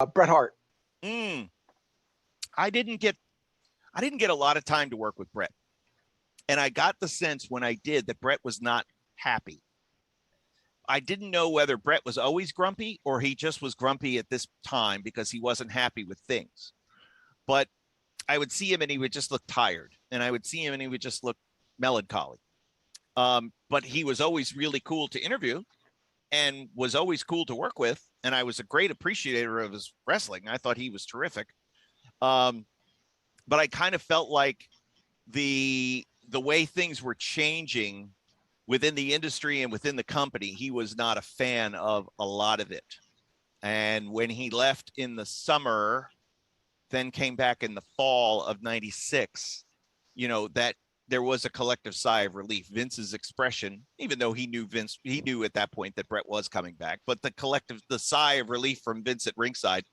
Bret Hart. Mm, I didn't get a lot of time to work with Bret. And I got the sense when I did that Bret was not happy. I didn't know whether Bret was always grumpy or he just was grumpy at this time because he wasn't happy with things. But I would see him and he would just look tired. And I would see him and he would just look melancholy. But he was always really cool to interview and was always cool to work with. And I was a great appreciator of his wrestling. I thought he was terrific. Um, but I kind of felt like the way things were changing within the industry and within the company, he was not a fan of a lot of it. And when he left in the summer, then came back in the fall of 96, that there was a collective sigh of relief. Vince's expression, even though he knew at that point that Bret was coming back, but the sigh of relief from Vince at ringside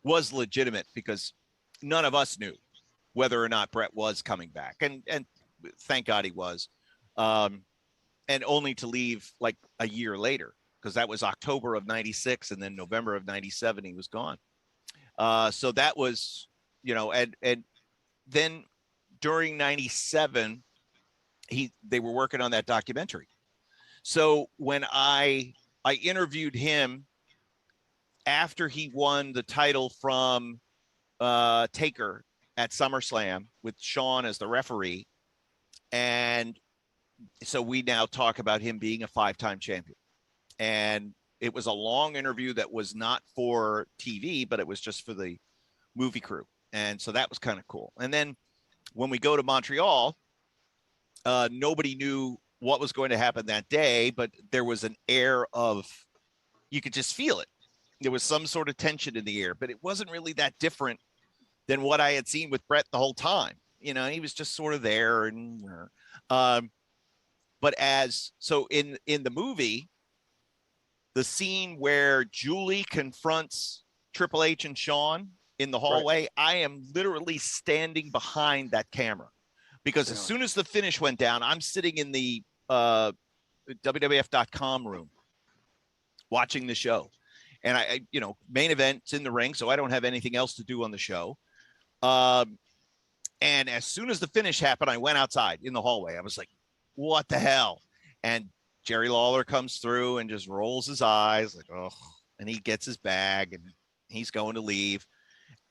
was legitimate because none of us knew whether or not Bret was coming back. And thank God he was. And only to leave like a year later, because that was October of 96. And then November of 97, he was gone. So that was, and then during 97, they were working on that documentary. So when I interviewed him after he won the title from Taker at SummerSlam with Shawn as the referee. And so we now talk about him being a 5-time champion. And it was a long interview that was not for TV, but it was just for the movie crew. And so that was kind of cool. And then when we go to Montreal, nobody knew what was going to happen that day, but there was an air of, you could just feel it. There was some sort of tension in the air, but it wasn't really that different than what I had seen with Bret the whole time. He was just sort of there. And but so in the movie, the scene where Julie confronts Triple H and Shawn in the hallway, right. I am literally standing behind that camera because as soon as the finish went down, I'm sitting in the WWF.com room watching the show. And I main event's in the ring, so I don't have anything else to do on the show. And as soon as the finish happened, I went outside in the hallway. I was like, what the hell? And Jerry Lawler comes through and just rolls his eyes like, oh, and he gets his bag and he's going to leave.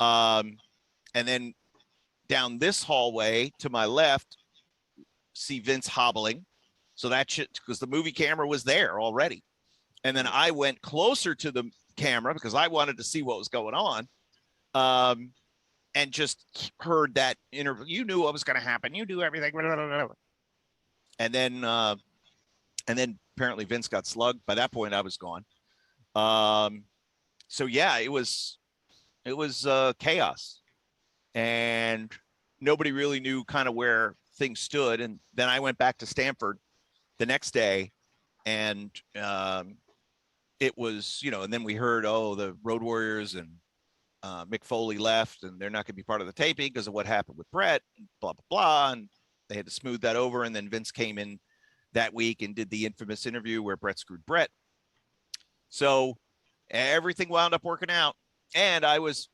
And then down this hallway to my left, see Vince hobbling. So that shit, because the movie camera was there already. And then I went closer to the camera because I wanted to see what was going on. And just heard that interview. You knew what was going to happen. You knew everything. And then apparently Vince got slugged. By that point, I was gone. So yeah, it was chaos, and nobody really knew kind of where things stood. And then I went back to Stamford the next day, and it was, and then we heard, the Road Warriors and Mick Foley left, and they're not going to be part of the taping because of what happened with Bret, blah, blah, blah. And they had to smooth that over. And then Vince came in that week and did the infamous interview where Bret screwed Bret. So everything wound up working out. And I was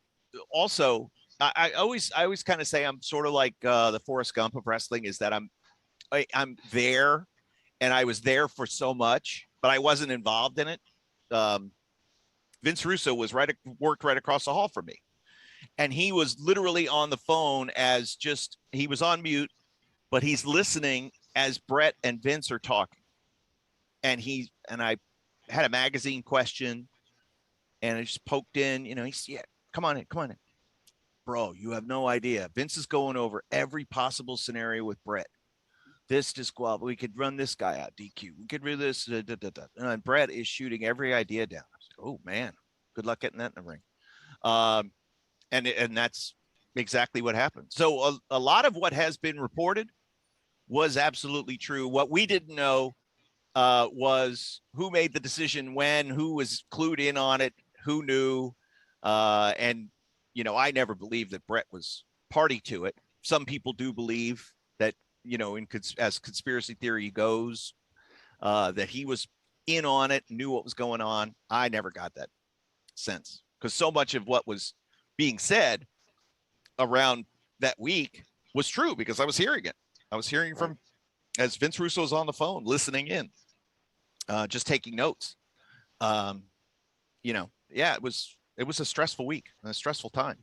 also, I always kind of say I'm sort of like the Forrest Gump of wrestling, is that I'm there, and I was there for so much, but I wasn't involved in it. Vince Russo worked right across the hall from me. And he was literally on the phone he was on mute, but he's listening as Bret and Vince are talking. And I had a magazine question, and I just poked in, he's, yeah, come on in. Bro, you have no idea. Vince is going over every possible scenario with Bret. This disqual, we could run this guy out, DQ. We could do this, and Bret is shooting every idea down. I was like, oh man, good luck getting that in the ring. And that's exactly what happened. So a lot of what has been reported was absolutely true. What we didn't know was who made the decision when, who was clued in on it, who knew. And, I never believed that Bret was party to it. Some people do believe that, as conspiracy theory goes, that he was in on it, knew what was going on. I never got that sense because so much of what was being said around that week was true because I was hearing it. I was hearing from, as Vince Russo was on the phone, listening in, just taking notes. Yeah, it was a stressful week, a stressful time.